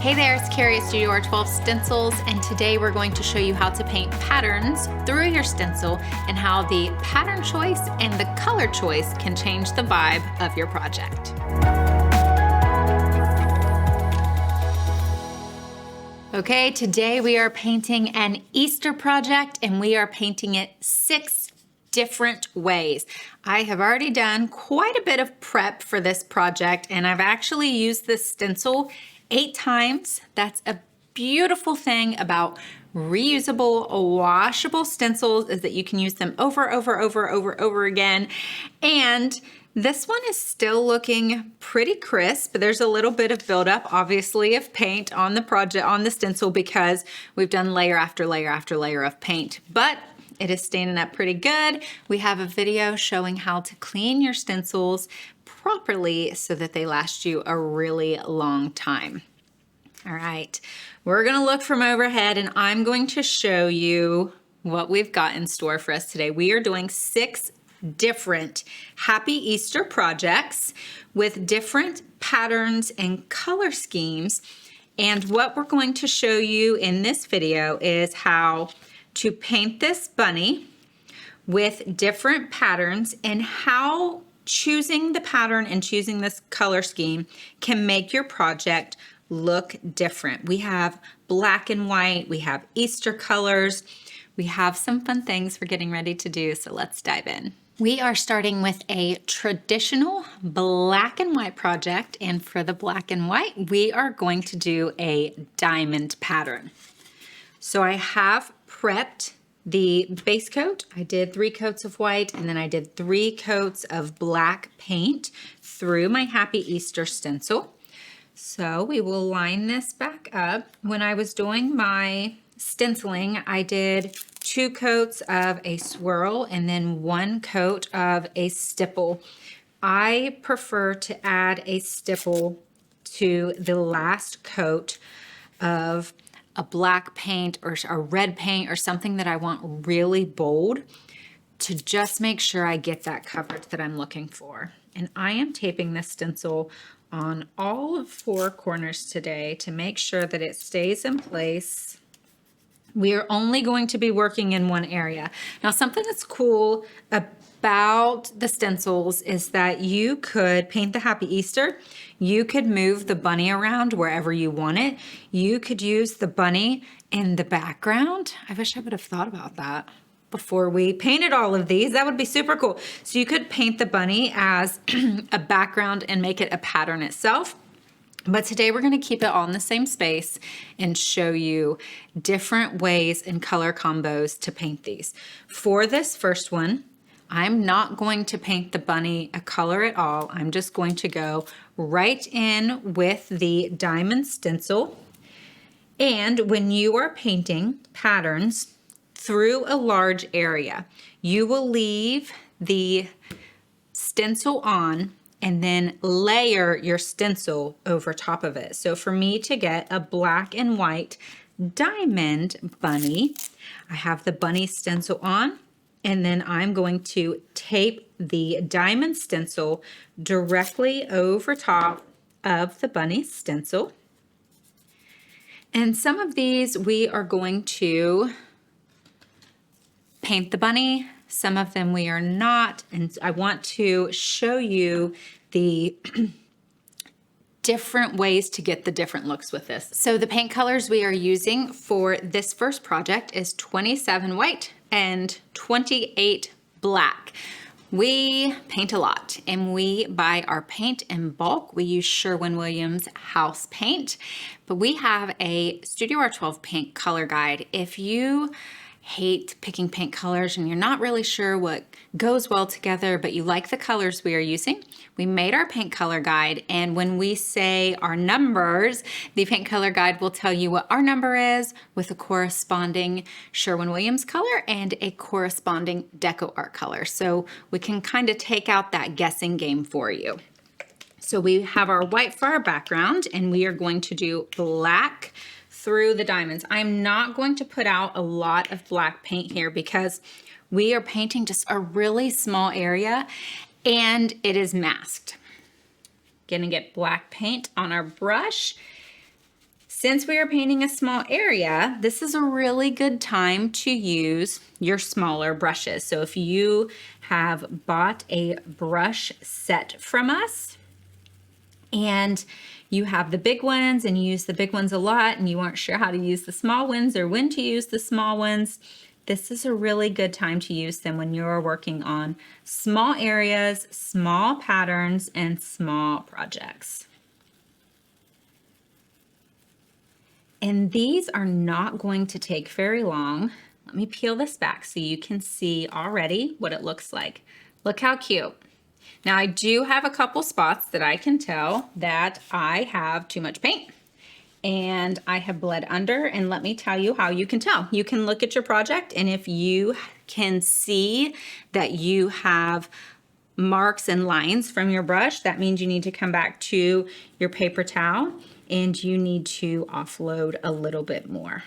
Hey there, it's Kari at StudioR12 Stencils, and today we're going to show you how to paint patterns through your stencil and how the pattern choice and the color choice can change the vibe of your project. Okay, today we are painting an Easter project and we are painting it 6 different ways. I have already done quite a bit of prep for this project and I've actually used this stencil 8 times. That's a beautiful thing about reusable, washable stencils is that you can use them over again. And this one is still looking pretty crisp. There's a little bit of buildup, obviously, of paint on the project, on the stencil, because we've done layer after layer after layer of paint, but it is standing up pretty good. We have a video showing how to clean your stencils properly so that they last you a really long time. All right, we're gonna look from overhead and I'm going to show you what we've got in store for us today. We are doing 6 different Happy Easter projects with different patterns and color schemes. And what we're going to show you in this video is how to paint this bunny with different patterns and how choosing the pattern and choosing this color scheme can make your project look different. We have black and white, we have Easter colors, we have some fun things we're getting ready to do, so let's dive in. We are starting with a traditional black and white project, and for the black and white, we are going to do a diamond pattern. So I have prepped the base coat. I did 3 coats of white and then I did 3 coats of black paint through my Happy Easter stencil. So we will line this back up. When I was doing my stenciling, I did 2 coats of a swirl and then 1 coat of a stipple. I prefer to add a stipple to the last coat of a black paint or a red paint or something that I want really bold to just make sure I get that coverage that I'm looking for. And I am taping this stencil on all of 4 corners today to make sure that it stays in place. We are only going to be working in one area. Now, something that's cool about the stencils is that you could paint the Happy Easter. You could move the bunny around wherever you want it. You could use the bunny in the background. I wish I would have thought about that before we painted all of these. That would be super cool. So you could paint the bunny as a background and make it a pattern itself. But today we're going to keep it all in the same space and show you different ways and color combos to paint these. For this first one, I'm not going to paint the bunny a color at all. I'm just going to go right in with the diamond stencil. And when you are painting patterns through a large area, you will leave the stencil on and then layer your stencil over top of it. So for me to get a black and white diamond bunny, I have the bunny stencil on, and then I'm going to tape the diamond stencil directly over top of the bunny stencil. And some of these we are going to paint the bunny, some of them we are not, and I want to show you the different ways to get the different looks with this. So the paint colors we are using for this first project is 27 white and 28 black. We paint a lot and we buy our paint in bulk. We use Sherwin-Williams house paint, but we have a StudioR12 paint color guide. If you hate picking paint colors and you're not really sure what goes well together, but you like the colors we are using, we made our paint color guide, and when we say our numbers, the paint color guide will tell you what our number is with a corresponding Sherwin-Williams color and a corresponding Decor color. So we can kind of take out that guessing game for you. So we have our white for our background and we are going to do black through the diamonds. I'm not going to put out a lot of black paint here because we are painting just a really small area and it is masked. Gonna get black paint on our brush. Since we are painting a small area, this is a really good time to use your smaller brushes. So if you have bought a brush set from us and you have the big ones and you use the big ones a lot and you aren't sure how to use the small ones or when to use the small ones, this is a really good time to use them when you're working on small areas, small patterns, and small projects. And these are not going to take very long. Let me peel this back so you can see already what it looks like. Look how cute. Now I do have a couple spots that I can tell that I have too much paint and I have bled under, and let me tell you how you can tell. You can look at your project, and if you can see that you have marks and lines from your brush, that means you need to come back to your paper towel and you need to offload a little bit more.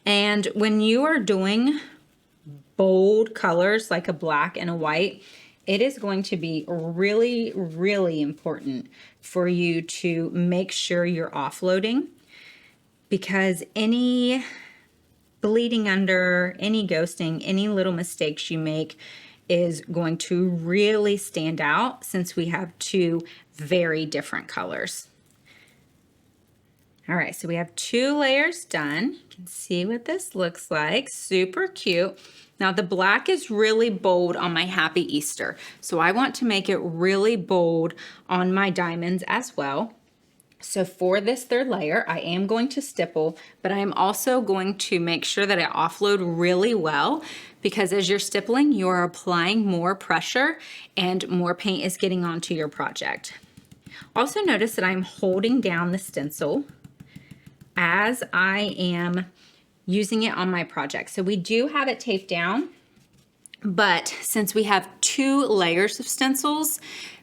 And when you are doing bold colors like a black and a white, it is going to be really, really important for you to make sure you're offloading, because any bleeding under, any ghosting, any little mistakes you make is going to really stand out since we have two very different colors. All right, so we have 2 layers done. You can see what this looks like, super cute. Now the black is really bold on my Happy Easter, so I want to make it really bold on my diamonds as well. So for this 3rd layer, I am going to stipple, but I am also going to make sure that I offload really well, because as you're stippling, you're applying more pressure and more paint is getting onto your project. Also notice that I'm holding down the stencil as I am using it on my project. So we do have it taped down, but since we have 2 layers of stencils,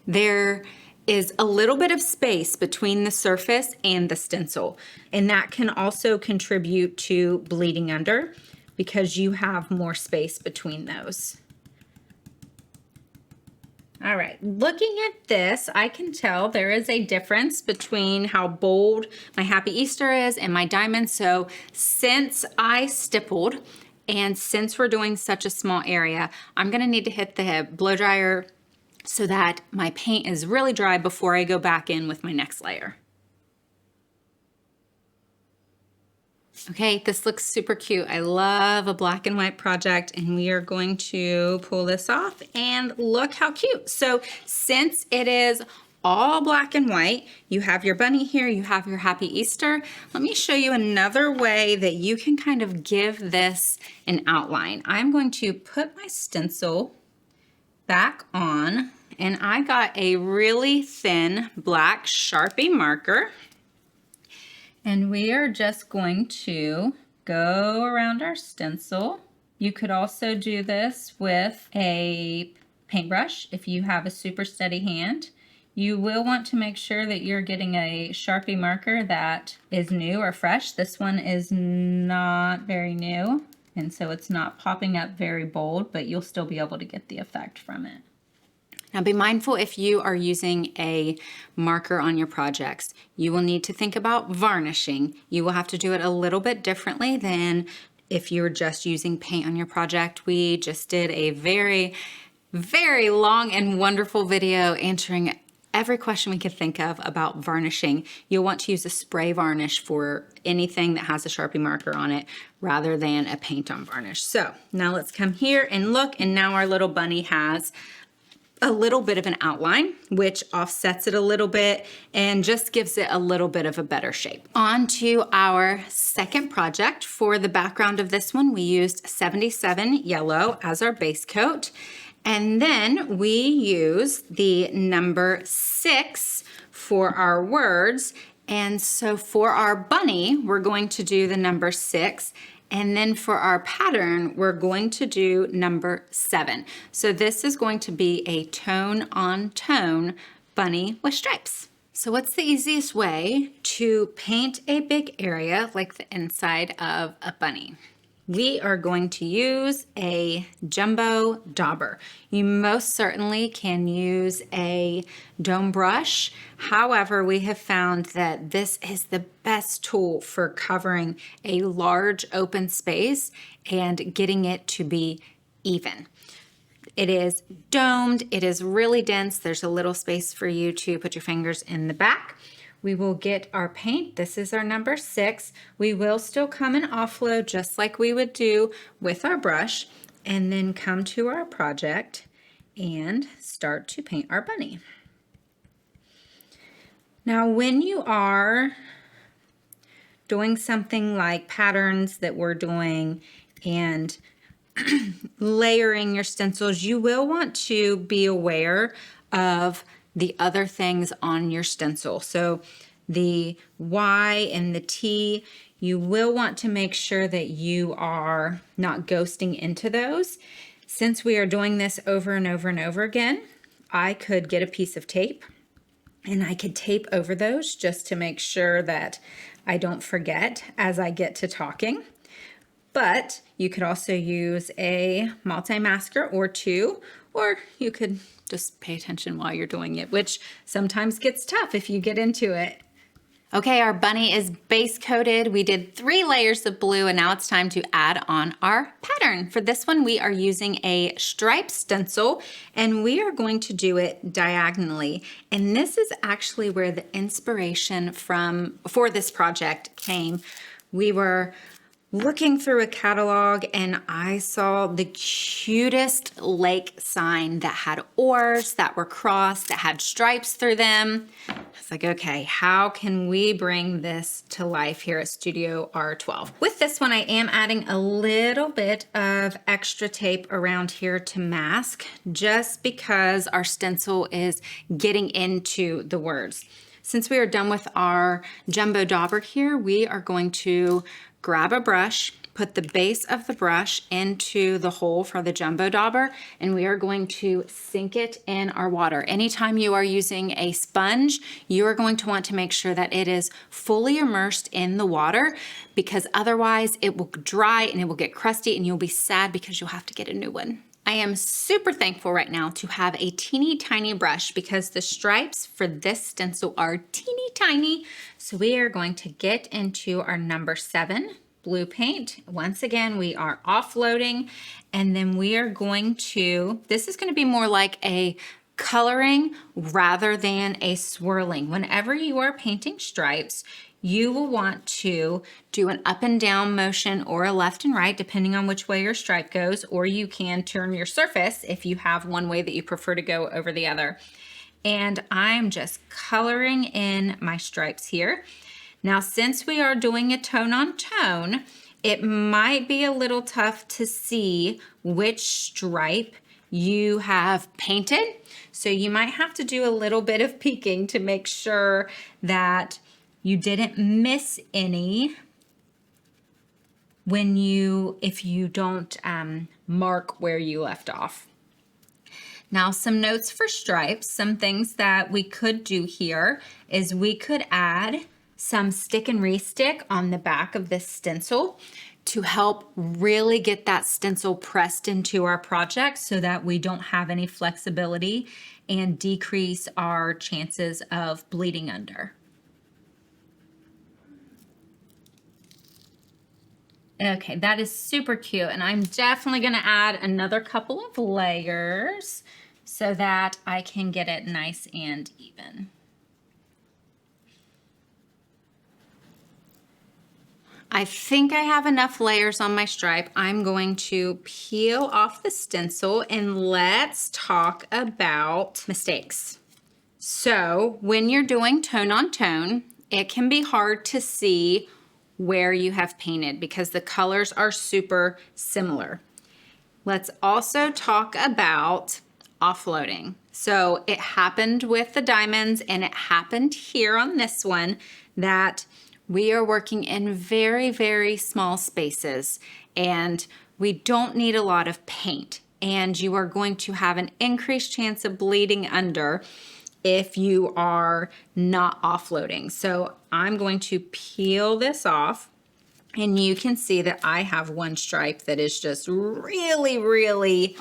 there is a little bit of space between the surface and the stencil. And that can also contribute to bleeding under because you have more space between those. All right, looking at this, I can tell there is a difference between how bold my Happy Easter is and my diamond. So since I stippled and since we're doing such a small area, I'm gonna need to hit the blow dryer so that my paint is really dry before I go back in with my next layer. Okay, this looks super cute. I love a black and white project, and we are going to pull this off and look how cute. So since it is all black and white, you have your bunny here, you have your Happy Easter. Let me show you another way that you can kind of give this an outline. I'm going to put my stencil back on, and I got a really thin black Sharpie marker. And we are just going to go around our stencil. You could also do this with a paintbrush if you have a super steady hand. You will want to make sure that you're getting a Sharpie marker that is new or fresh. This one is not very new, and so it's not popping up very bold, but you'll still be able to get the effect from it. Now be mindful if you are using a marker on your projects. You will need to think about varnishing. You will have to do it a little bit differently than if you're just using paint on your project. We just did a very, very long and wonderful video answering every question we could think of about varnishing. You'll want to use a spray varnish for anything that has a Sharpie marker on it rather than a paint on varnish. So now let's come here and look, and now our little bunny has a little bit of an outline, which offsets it a little bit and just gives it a little bit of a better shape. On to our second project. For the background of this one, we used 77 yellow as our base coat. And then we use the number 6 for our words. And so for our bunny, we're going to do the number 6. And then for our pattern, we're going to do number 7. So this is going to be a tone-on-tone bunny with stripes. So what's the easiest way to paint a big area like the inside of a bunny? we are going to use a jumbo dauber. You most certainly can use a dome brush. However, we have found that this is the best tool for covering a large open space and getting it to be even. It is domed, it is really dense. There's a little space for you to put your fingers in the back. We will get our paint. This is our number 6. We will still come and offload just like we would do with our brush, and then come to our project and start to paint our bunny. Now, when you are doing something like patterns that we're doing and layering your stencils, you will want to be aware of the other things on your stencil. So the Y and the T, you will want to make sure that you are not ghosting into those. Since we are doing this over and over and over again, I could get a piece of tape and I could tape over those just to make sure that I don't forget as I get to talking. But you could also use a multi-masker or 2, or you could just pay attention while you're doing it, which sometimes gets tough if you get into it. Okay, our bunny is base coated. We did 3 layers of blue, and now it's time to add on our pattern. For this one, we are using a stripe stencil, and we are going to do it diagonally. And this is actually where the inspiration for this project came. We were looking through a catalog and I saw the cutest lake sign that had oars that were crossed, that had stripes through them. I was like, okay, how can we bring this to life here at StudioR12? With this one, I am adding a little bit of extra tape around here to mask, just because our stencil is getting into the words. Since we are done with our jumbo dauber here, we are going to grab a brush, put the base of the brush into the hole for the jumbo dauber, and we are going to sink it in our water. Anytime you are using a sponge, you are going to want to make sure that it is fully immersed in the water, because otherwise it will dry and it will get crusty and you'll be sad because you'll have to get a new one. I am super thankful right now to have a teeny tiny brush because the stripes for this stencil are teeny tiny. So we are going to get into our number 7 blue paint. Once again, we are offloading, and then we are going to, this is going to be more like a coloring rather than a swirling. Whenever you are painting stripes, you will want to do an up and down motion or a left and right, depending on which way your stripe goes, or you can turn your surface if you have one way that you prefer to go over the other. And I'm just coloring in my stripes here. Now, since we are doing a tone on tone, it might be a little tough to see which stripe you have painted. So you might have to do a little bit of peeking to make sure that you didn't miss any if you don't mark where you left off. Now, some notes for stripes. Some things that we could do here is we could add some stick and re-stick on the back of this stencil to help really get that stencil pressed into our project so that we don't have any flexibility and decrease our chances of bleeding under. Okay, that is super cute, and I'm definitely going to add another couple of layers so that I can get it nice and even. I think I have enough layers on my stripe. I'm going to peel off the stencil and let's talk about mistakes. So when you're doing tone on tone, it can be hard to see where you have painted because the colors are super similar. Let's also talk about offloading. So it happened with the diamonds and it happened here on this one that we are working in very, very small spaces and we don't need a lot of paint, and you are going to have an increased chance of bleeding under if you are not offloading. So I'm going to peel this off And you can see that I have one stripe that is just really, really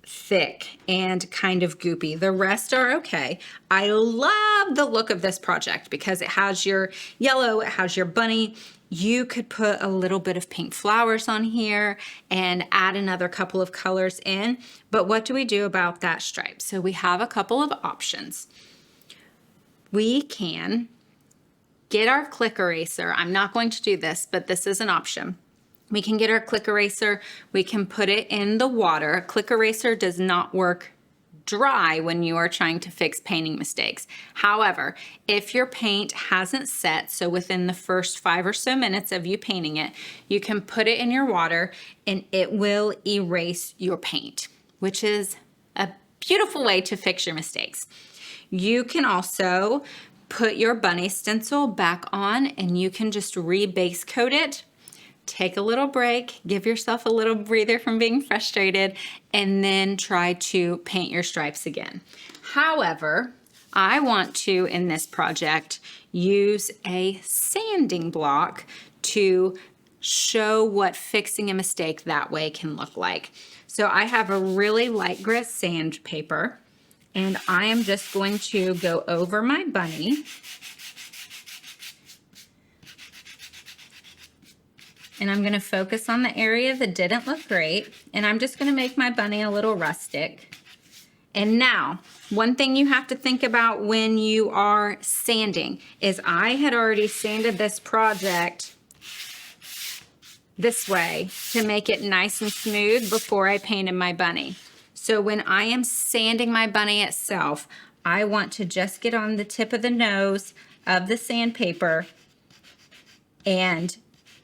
thick and kind of goopy. The rest are okay. I love the look of this project because it has your yellow, it has your bunny. You could put a little bit of pink flowers on here and add another couple of colors in. But what do we do about that stripe? So we have a couple of options. We can get our click eraser. I'm not going to do this, but this is an option. We can get our click eraser, we can put it in the water. A click eraser does not work dry when you are trying to fix painting mistakes. However, if your paint hasn't set, so within the first 5 or so minutes of you painting it, you can put it in your water and it will erase your paint, which is a beautiful way to fix your mistakes. You can also put your bunny stencil back on and you can just re-base coat it. Take a little break, give yourself a little breather from being frustrated, and then try to paint your stripes again. However, I want to, in this project, use a sanding block to show what fixing a mistake that way can look like. So I have a really light grit sandpaper, and I am just going to go over my bunny. And I'm gonna focus on the area that didn't look great. And I'm just gonna make my bunny a little rustic. And now, one thing you have to think about when you are sanding is I had already sanded this project this way to make it nice and smooth before I painted my bunny. So when I am sanding my bunny itself, I want to just get on the tip of the nose of the sandpaper and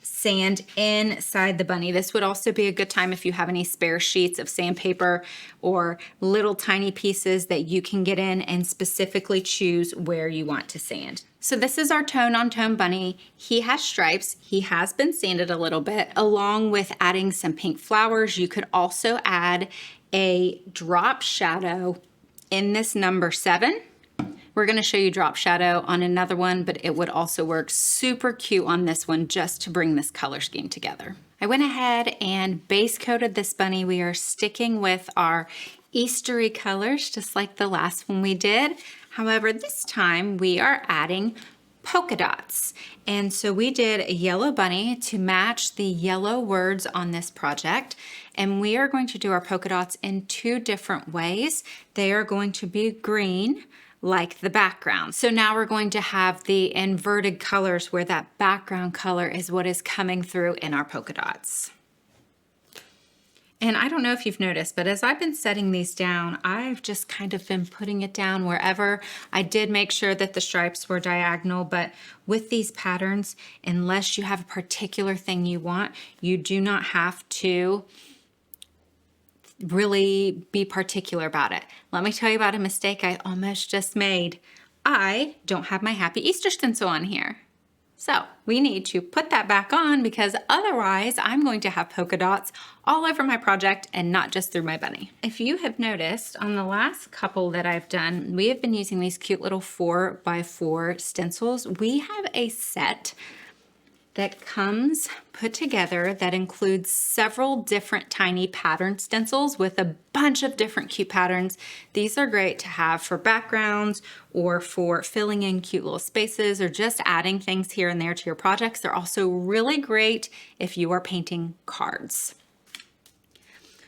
sand inside the bunny. This would also be a good time if you have any spare sheets of sandpaper or little tiny pieces that you can get in and specifically choose where you want to sand. So this is our tone-on-tone bunny. He has stripes. He has been sanded a little bit, along with adding some pink flowers. You could also add a drop shadow in this number 7. We're gonna show you drop shadow on another one, but it would also work super cute on this one just to bring this color scheme together. I went ahead and base coated this bunny. We are sticking with our Eastery colors, just like the last one we did. However, this time we are adding polka dots. And so we did a yellow bunny to match the yellow words on this project. And we are going to do our polka dots in 2 different ways. They are going to be green, like the background. So now we're going to have the inverted colors where that background color is what is coming through in our polka dots. And I don't know if you've noticed, but as I've been setting these down, I've just kind of been putting it down wherever. I did make sure that the stripes were diagonal, but with these patterns, unless you have a particular thing you want, you do not have to really be particular about it. Let me tell you about a mistake I almost just made. I don't have my Happy Easter stencil on here. So we need to put that back on because otherwise I'm going to have polka dots all over my project and not just through my bunny. If you have noticed on the last couple that I've done, we have been using these cute little 4x4 stencils. We have a set that comes put together that includes several different tiny pattern stencils with a bunch of different cute patterns. These are great to have for backgrounds or for filling in cute little spaces or just adding things here and there to your projects. They're also really great if you are painting cards.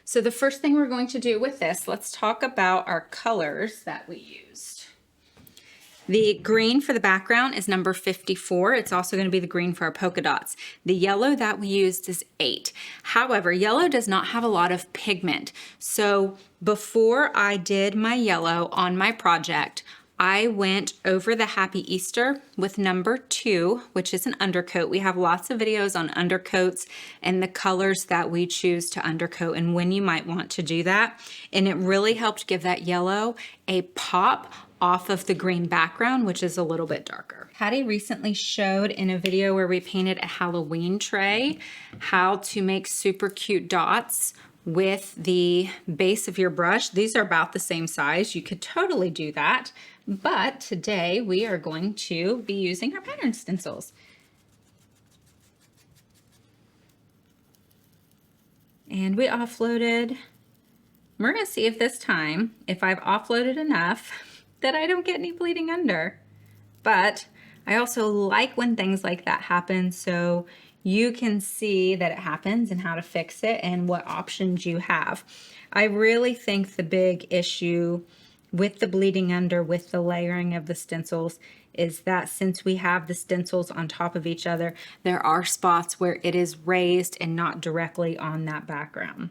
So the first thing we're going to do with this, let's talk about our colors that we used. The green for the background is number 54. It's also going to be the green for our polka dots. The yellow that we used is 8. However, yellow does not have a lot of pigment. So before I did my yellow on my project, I went over the Happy Easter with number 2, which is an undercoat. We have lots of videos on undercoats and the colors that we choose to undercoat and when you might want to do that. And it really helped give that yellow a pop off of the green background, which is a little bit darker. Kari recently showed in a video where we painted a Halloween tray how to make super cute dots with the base of your brush. These are about the same size. You could totally do that. But today we are going to be using our pattern stencils. And we offloaded. We're gonna see if this time, if I've offloaded enough that I don't get any bleeding under. But I also like when things like that happen, so you can see that it happens and how to fix it and what options you have. I really think the big issue with the bleeding under, with the layering of the stencils, is that since we have the stencils on top of each other, there are spots where it is raised and not directly on that background.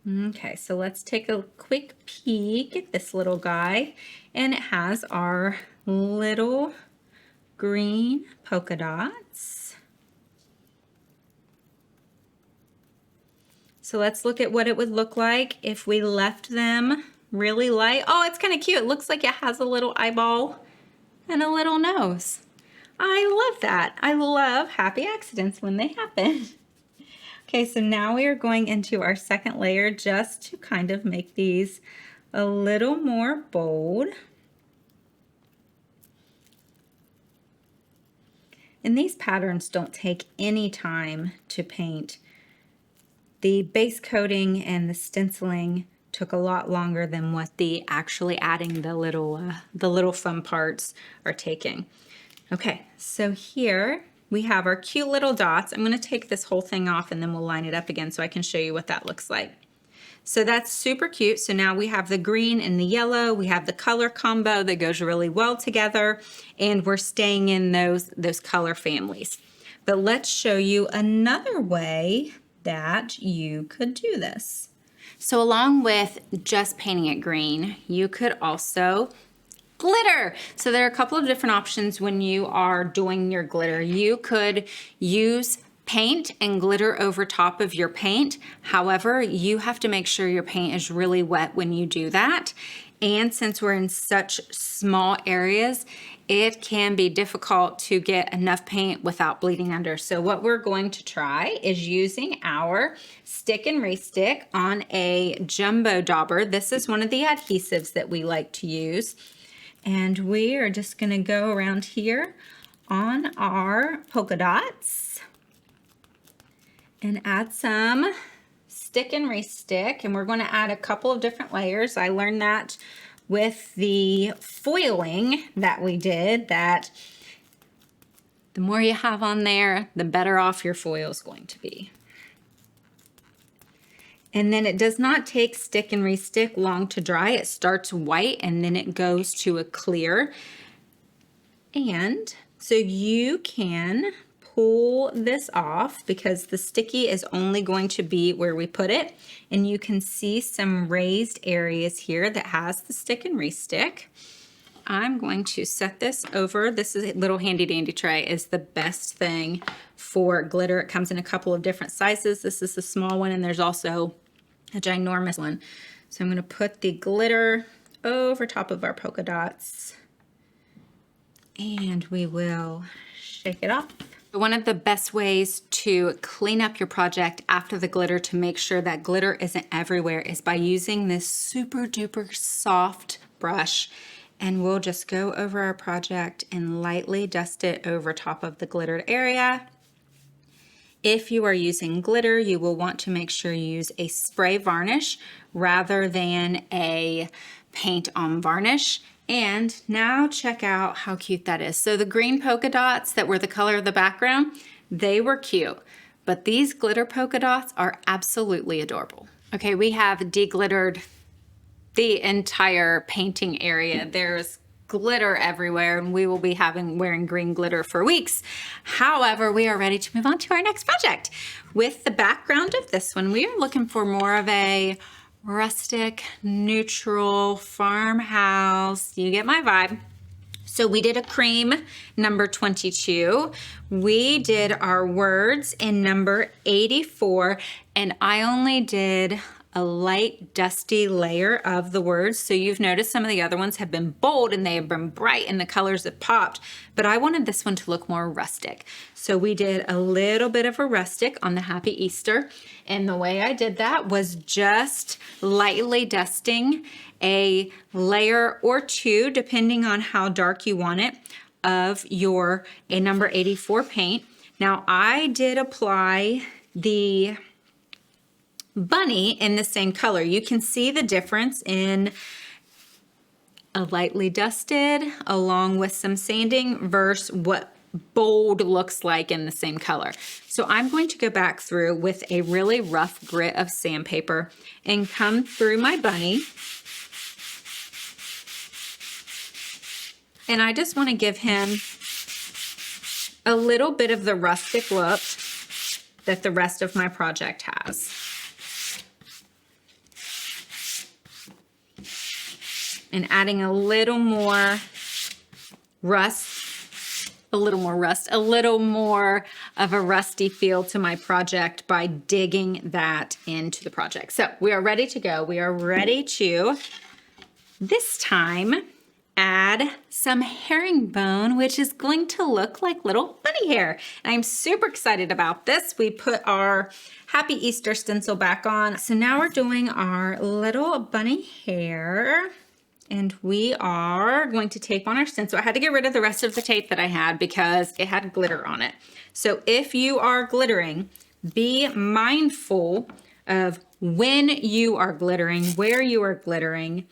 Okay, so let's take a quick peek at this little guy, and it has our little green polka dots. So let's look at what it would look like if we left them really light. Oh, it's kind of cute. It looks like it has a little eyeball and a little nose. I love that. I love happy accidents when they happen. Okay, so now we are going into our second layer just to kind of make these a little more bold. And these patterns don't take any time to paint. The base coating and the stenciling took a lot longer than what the actually adding the little fun parts are taking. Okay, so here we have our cute little dots. I'm going to take this whole thing off and then we'll line it up again so I can show you what that looks like. So that's super cute. So now we have the green and the yellow. We have the color combo that goes really well together, and we're staying in those color families. But let's show you another way that you could do this. So along with just painting it green, you could also glitter. So there are a couple of different options when you are doing your glitter. You could use paint and glitter over top of your paint. However, you have to make sure your paint is really wet when you do that. And since we're in such small areas, it can be difficult to get enough paint without bleeding under. So what we're going to try is using our stick and re-stick on a jumbo dauber. This is one of the adhesives that we like to use. And we are just gonna go around here on our polka dots and add some stick and re-stick. And we're gonna add a couple of different layers. I learned that with the foiling that we did, that the more you have on there, the better off your foil is going to be. And then it does not take stick and re-stick long to dry. It starts white and then it goes to a clear. And so you can pull this off because the sticky is only going to be where we put it. And you can see some raised areas here that has the stick and re-stick. I'm going to set this over. This is a little handy dandy tray, is the best thing for glitter. It comes in a couple of different sizes. This is the small one, and there's also a ginormous one. So I'm going to put the glitter over top of our polka dots, and we will shake it off. One of the best ways to clean up your project after the glitter to make sure that glitter isn't everywhere is by using this super duper soft brush, and we'll just go over our project and lightly dust it over top of the glittered area. If you are using glitter, you will want to make sure you use a spray varnish rather than a paint on varnish. And now check out how cute that is. So the green polka dots that were the color of the background, they were cute, but these glitter polka dots are absolutely adorable. Okay, we have deglittered the entire painting area. There's glitter everywhere, and we will be wearing green glitter for weeks. However, we are ready to move on to our next project. With the background of this one, we are looking for more of a rustic, neutral farmhouse. You get my vibe. So we did a cream, number 22. We did our words in number 84, and I only did a light dusty layer of the words. So you've noticed some of the other ones have been bold and they have been bright and the colors have popped, but I wanted this one to look more rustic. So we did a little bit of a rustic on the Happy Easter. And the way I did that was just lightly dusting a layer or two, depending on how dark you want it, of your number 84 paint. Now I did apply the bunny in the same color. You can see the difference in a lightly dusted along with some sanding versus what bold looks like in the same color. So I'm going to go back through with a really rough grit of sandpaper and come through my bunny. And I just want to give him a little bit of the rustic look that the rest of my project has. And adding a little more a little more of a rusty feel to my project by digging that into the project. So we are ready to go. We are ready to, this time, add some herringbone, which is going to look like little bunny hair. And I'm super excited about this. We put our Happy Easter stencil back on. So now we're doing our little bunny hair. And we are going to tape on our stencil. I had to get rid of the rest of the tape that I had because it had glitter on it. So if you are glittering, be mindful of when you are glittering, where you are glittering,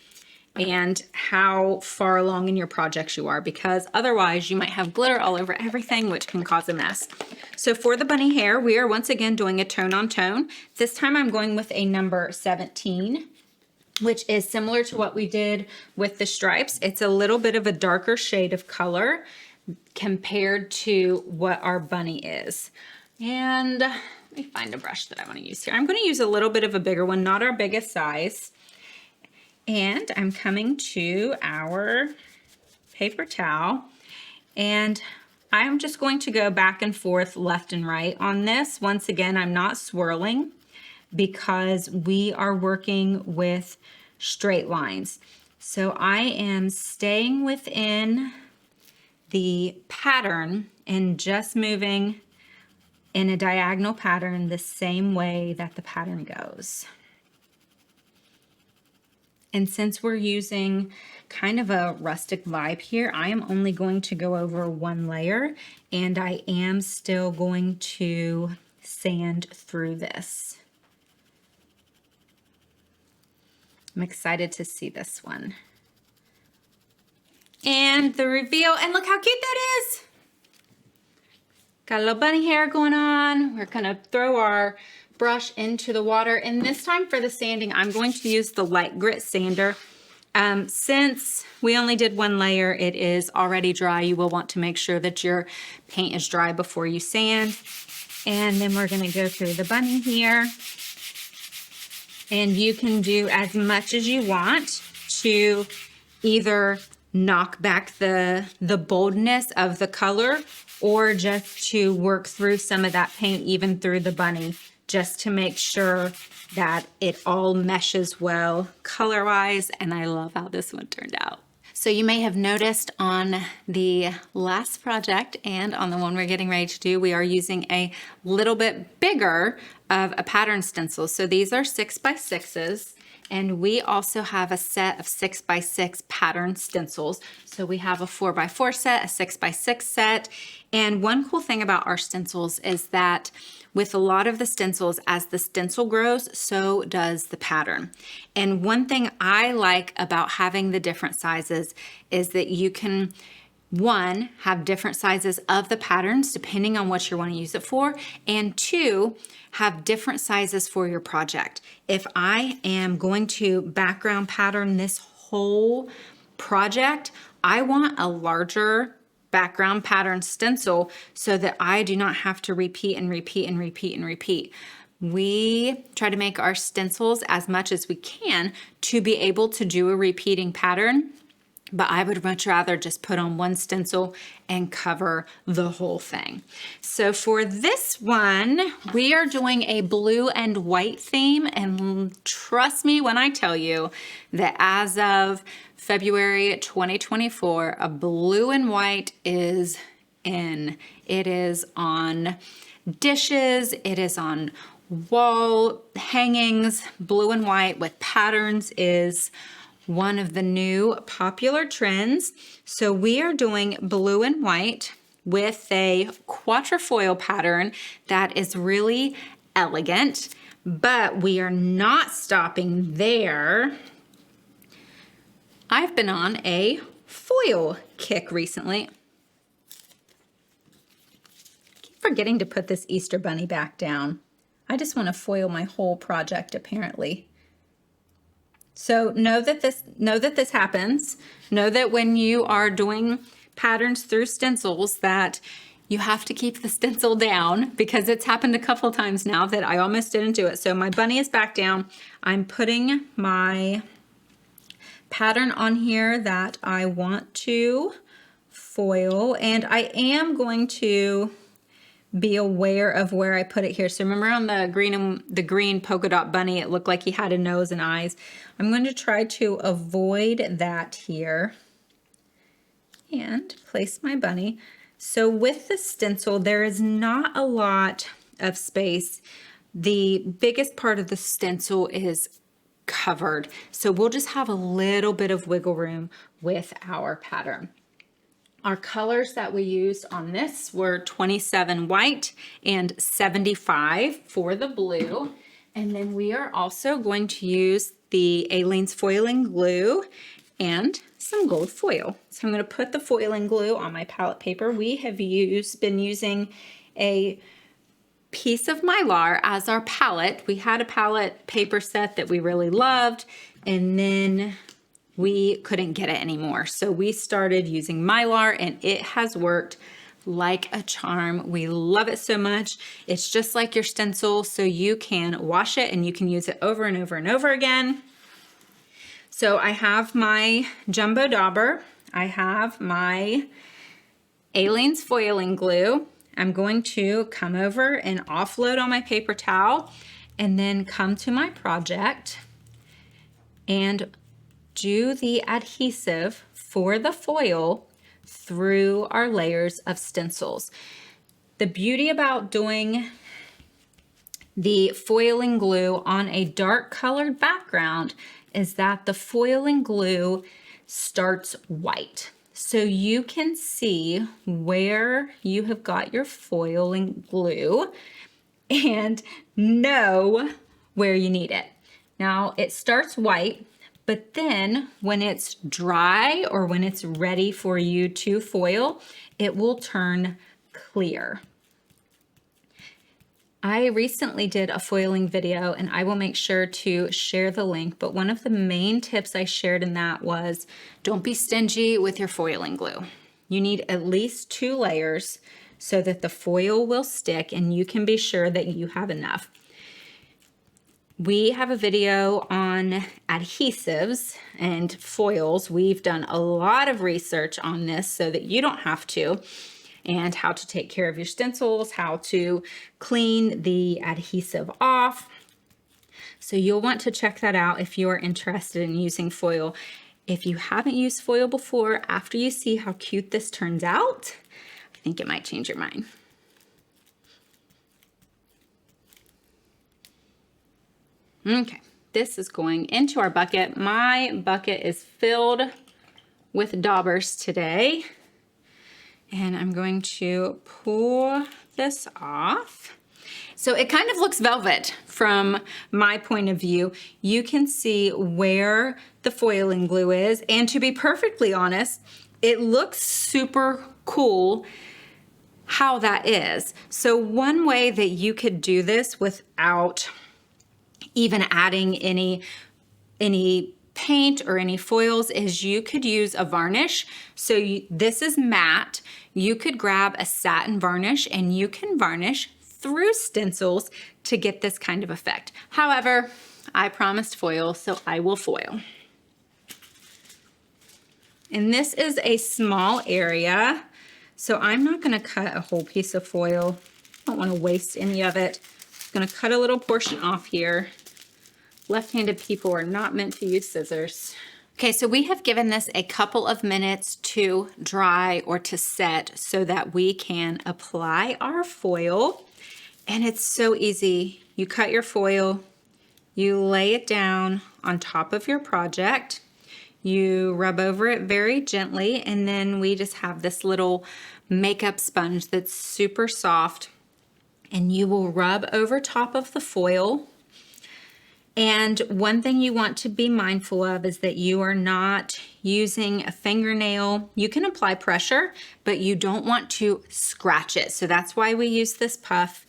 and how far along in your projects you are, because otherwise you might have glitter all over everything, which can cause a mess. So for the bunny hair, we are once again doing a tone on tone. This time I'm going with a number 17. Which is similar to what we did with the stripes. It's a little bit of a darker shade of color compared to what our bunny is. And let me find a brush that I want to use here. I'm going to use a little bit of a bigger one, not our biggest size. And I'm coming to our paper towel, and I'm just going to go back and forth left and right on this. Once again, I'm not swirling, because we are working with straight lines. So I am staying within the pattern and just moving in a diagonal pattern the same way that the pattern goes. And since we're using kind of a rustic vibe here, I am only going to go over one layer, and I am still going to sand through this. I'm excited to see this one. And the reveal, and look how cute that is. Got a little bunny hair going on. We're gonna throw our brush into the water. And this time for the sanding, I'm going to use the light grit sander. Since we only did one layer, it is already dry. You will want to make sure that your paint is dry before you sand. And then we're gonna go through the bunny here. And you can do as much as you want to either knock back the boldness of the color, or just to work through some of that paint even through the bunny, just to make sure that it all meshes well color-wise. And I love how this one turned out. So you may have noticed on the last project and on the one we're getting ready to do, we are using a little bit bigger of a pattern stencil. So these are 6x6s, and we also have a set of 6x6 pattern stencils. So we have a 4x4 set, a 6x6 set. And one cool thing about our stencils is that with a lot of the stencils, as the stencil grows, so does the pattern. And one thing I like about having the different sizes is that you can, one, have different sizes of the patterns depending on what you want to use it for, and two, have different sizes for your project. If I am going to background pattern this whole project, I want a larger background pattern stencil so that I do not have to repeat and repeat and repeat and repeat. We try to make our stencils as much as we can to be able to do a repeating pattern, but I would much rather just put on one stencil and cover the whole thing. So for this one, we are doing a blue and white theme, and trust me when I tell you that as of February 2024, a blue and white is in. It is on dishes, it is on wall hangings. Blue and white with patterns is one of the new popular trends. So we are doing blue and white with a quatrefoil pattern that is really elegant, but we are not stopping there. I've been on a foil kick recently. I keep forgetting to put this Easter bunny back down. I just want to foil my whole project apparently. So know that this happens. Know that when you are doing patterns through stencils that you have to keep the stencil down, because it's happened a couple times now that I almost didn't do it. So my bunny is back down. I'm putting my pattern on here that I want to foil, and I am going to be aware of where I put it here. So remember on the green polka dot bunny, it looked like he had a nose and eyes. I'm going to try to avoid that here and place my bunny. So with the stencil, there is not a lot of space. The biggest part of the stencil is covered. So we'll just have a little bit of wiggle room with our pattern. Our colors that we used on this were 27 white and 75 for the blue. And then we are also going to use the Aleene's foiling glue and some gold foil. So I'm going to put the foiling glue on my palette paper. We have been using a piece of Mylar as our palette. We had a palette paper set that we really loved, and then we couldn't get it anymore. So we started using Mylar, and it has worked like a charm. We love it so much. It's just like your stencil, so you can wash it and you can use it over and over and over again. So I have my jumbo dauber. I have my Aleene's foiling glue. I'm going to come over and offload on my paper towel and then come to my project and do the adhesive for the foil through our layers of stencils. The beauty about doing the foiling glue on a dark colored background is that the foiling glue starts white. So you can see where you have got your foiling glue and know where you need it. Now it starts white, but then when it's dry or when it's ready for you to foil, it will turn clear. I recently did a foiling video, and I will make sure to share the link, but one of the main tips I shared in that was don't be stingy with your foiling glue. You need at least 2 layers so that the foil will stick and you can be sure that you have enough. We have a video on adhesives and foils. We've done a lot of research on this so that you don't have to, and how to take care of your stencils, how to clean the adhesive off. So you'll want to check that out if you're interested in using foil. If you haven't used foil before, after you see how cute this turns out, I think it might change your mind. Okay, this is going into our bucket. My bucket is filled with daubers today. And I'm going to pull this off. So it kind of looks velvet from my point of view. You can see where the foiling glue is. And to be perfectly honest, it looks super cool how that is. So one way that you could do this without even adding any paint or any foils is you could use a varnish. So this is matte. You could grab a satin varnish and you can varnish through stencils to get this kind of effect. However, I promised foil, so I will foil. And this is a small area, so I'm not gonna cut a whole piece of foil. I don't wanna waste any of it. I'm gonna cut a little portion off here. Left-handed people are not meant to use scissors. Okay, so we have given this a couple of minutes to dry or to set so that we can apply our foil. And it's so easy. You cut your foil, you lay it down on top of your project, you rub over it very gently, and then we just have this little makeup sponge that's super soft. and you will rub over top of the foil. And one thing you want to be mindful of is that you are not using a fingernail. You can apply pressure, but you don't want to scratch it. So that's why we use this puff.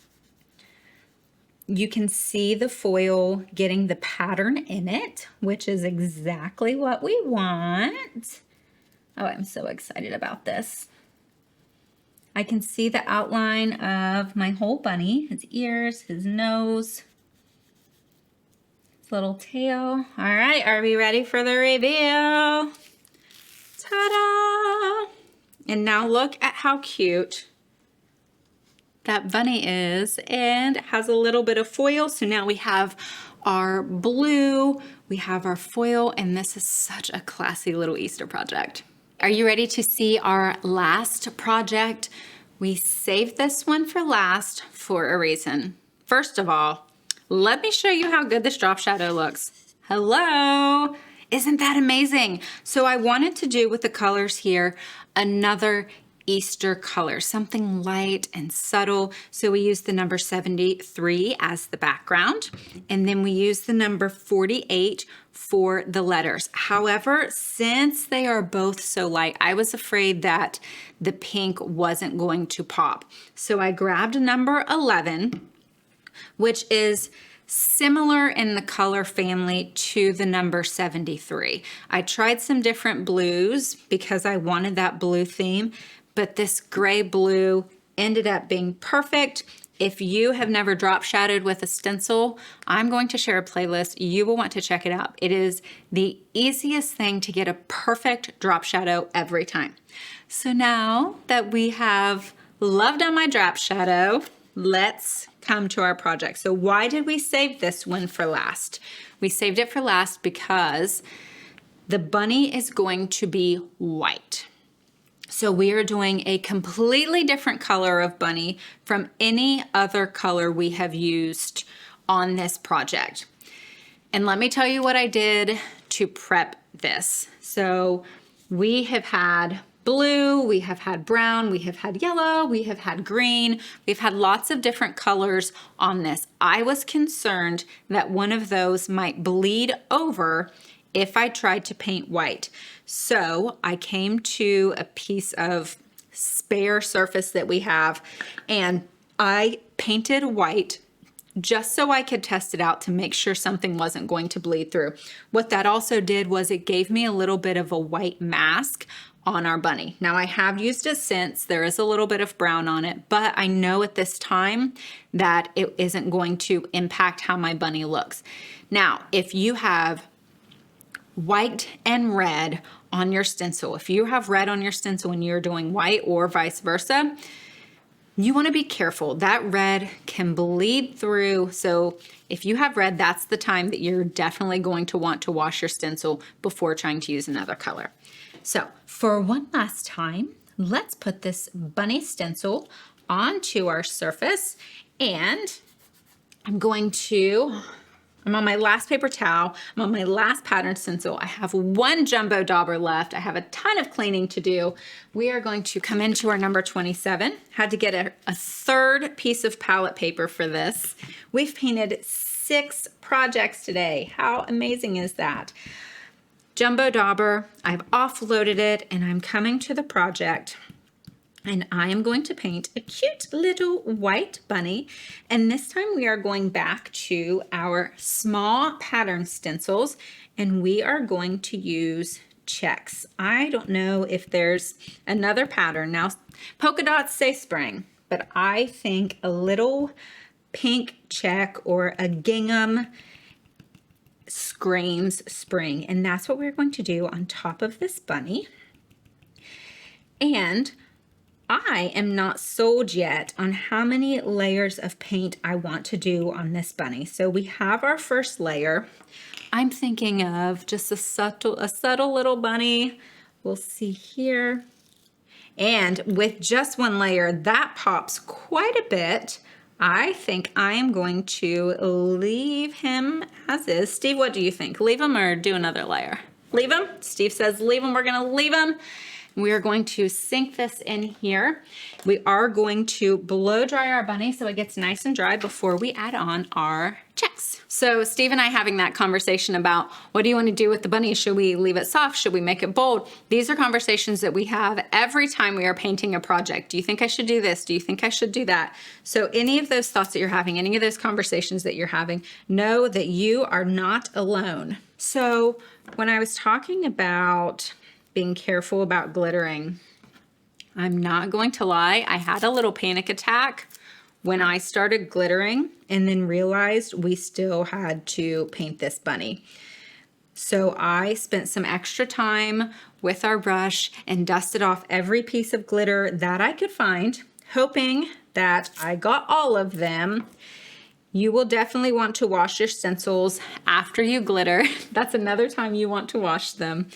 You can see the foil getting the pattern in it, which is exactly what we want. Oh, I'm so excited about this. I can see the outline of my whole bunny, his ears, his nose, little tail. All right, are we ready for the reveal? Ta-da! And now look at how cute that bunny is, and it has a little bit of foil. So now we have our blue, we have our foil, and this is such a classy little Easter project. Are you ready to see our last project? We saved this one for last for a reason. First of all, let me show you how good this drop shadow looks. Hello, isn't that amazing? So I wanted to do with the colors here another Easter color, something light and subtle. So we used the number 73 as the background, and then we used the number 48 for the letters. However, since they are both so light, I was afraid that the pink wasn't going to pop. So I grabbed number 11, which is similar in the color family to the number 73. I tried some different blues because I wanted that blue theme, but this gray blue ended up being perfect. If you have never drop shadowed with a stencil, I'm going to share a playlist. You will want to check it out. It is the easiest thing to get a perfect drop shadow every time. So now that we have loved on my drop shadow, let's come to our project. So why did we save this one for last? We saved it for last because the bunny is going to be white. So we are doing a completely different color of bunny from any other color we have used on this project. And let me tell you what I did to prep this. So we have had blue, we have had brown, we have had yellow, we have had green, we've had lots of different colors on this. I was concerned that one of those might bleed over if I tried to paint white. So I came to a piece of spare surface that we have, and I painted white just so I could test it out to make sure something wasn't going to bleed through. What that also did was it gave me a little bit of a white mask on our bunny. Now I have used it since. There is a little bit of brown on it, but I know at this time that it isn't going to impact how my bunny looks. Now, if you have white and red on your stencil, if you have red on your stencil and you're doing white or vice versa, you want to be careful. That red can bleed through. So if you have red, that's the time that you're definitely going to want to wash your stencil before trying to use another color. So for one last time, let's put this bunny stencil onto our surface, and I'm on my last paper towel, I'm on my last pattern stencil. I have one jumbo dauber left. I have a ton of cleaning to do. We are going to come into our number 27. Had to get a third piece of palette paper for this. We've painted 6 projects today. How amazing is that? Jumbo dauber, I've offloaded it, and I'm coming to the project, and I am going to paint a cute little white bunny. And this time we are going back to our small pattern stencils, and we are going to use checks. I don't know if there's another pattern. Now, polka dots say spring, but I think a little pink check or a gingham screams spring, and that's what we're going to do on top of this bunny. And I am not sold yet on how many layers of paint I want to do on this bunny. So we have our first layer. I'm thinking of just a subtle little bunny. We'll see here. And with just one layer, that pops quite a bit. I think I am going to leave him as is. Steve, what do you think? Leave him or do another layer? Leave him? Steve says leave him. We're going to leave him. We are going to sink this in here. We are going to blow dry our bunny so it gets nice and dry before we add on our checks. So Steve and I having that conversation about what do you want to do with the bunny? Should we leave it soft? Should we make it bold? These are conversations that we have every time we are painting a project. Do you think I should do this? Do you think I should do that? So any of those thoughts that you're having, any of those conversations that you're having, know that you are not alone. So when I was talking about being careful about glittering, I'm not going to lie, I had a little panic attack when I started glittering and then realized we still had to paint this bunny. So I spent some extra time with our brush and dusted off every piece of glitter that I could find, hoping that I got all of them. You will definitely want to wash your stencils after you glitter. That's another time you want to wash them,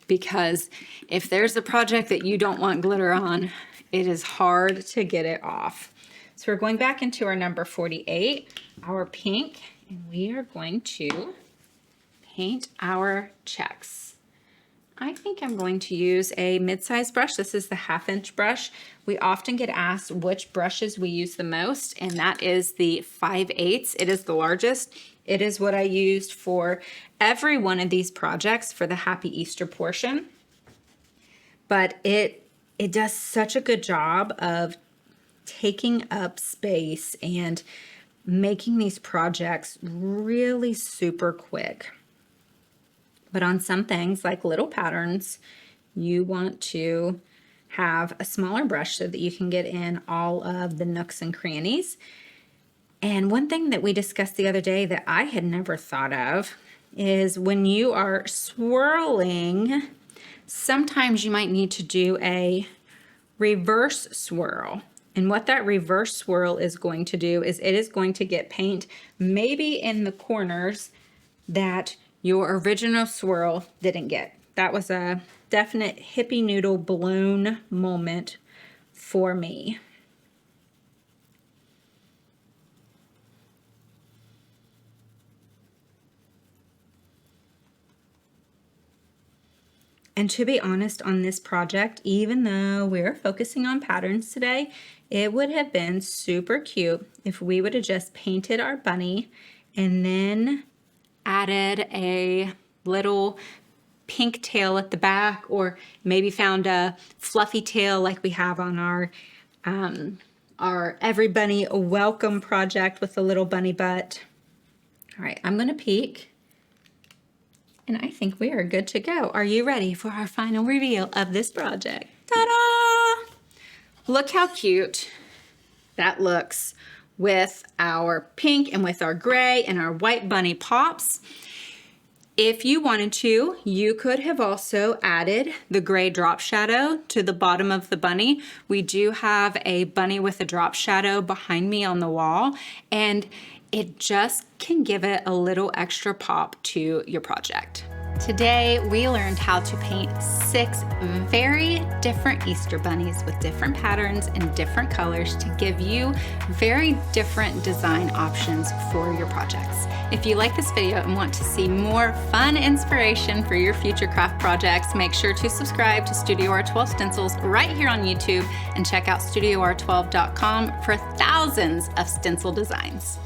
because if there's a project that you don't want glitter on, it is hard to get it off. So we're going back into our number 48, our pink, and we are going to paint our checks. I think I'm going to use a mid-sized brush. This is the 1/2" brush. We often get asked which brushes we use the most, and that is the 5/8. It is the largest. It is what I used for every one of these projects for the Happy Easter portion. But it does such a good job of taking up space and making these projects really super quick. But on some things, like little patterns, you want to have a smaller brush so that you can get in all of the nooks and crannies. And one thing that we discussed the other day that I had never thought of is when you are swirling, sometimes you might need to do a reverse swirl. And what that reverse swirl is going to do is it is going to get paint maybe in the corners that your original swirl didn't get. That was a definite hippie noodle balloon moment for me. And to be honest, on this project, even though we're focusing on patterns today, it would have been super cute if we would have just painted our bunny and then added a little pink tail at the back, or maybe found a fluffy tail like we have on our Every Bunny Welcome project with a little bunny butt. All right, I'm gonna peek. And I think we are good to go. Are you ready for our final reveal of this project? Ta-da! Look how cute that looks with our pink and with our gray and our white bunny pops. If you wanted to, you could have also added the gray drop shadow to the bottom of the bunny. We do have a bunny with a drop shadow behind me on the wall, and it just can give it a little extra pop to your project. Today, we learned how to paint 6 very different Easter bunnies with different patterns and different colors to give you very different design options for your projects. If you like this video and want to see more fun inspiration for your future craft projects, make sure to subscribe to StudioR12 Stencils right here on YouTube and check out StudioR12.com for thousands of stencil designs.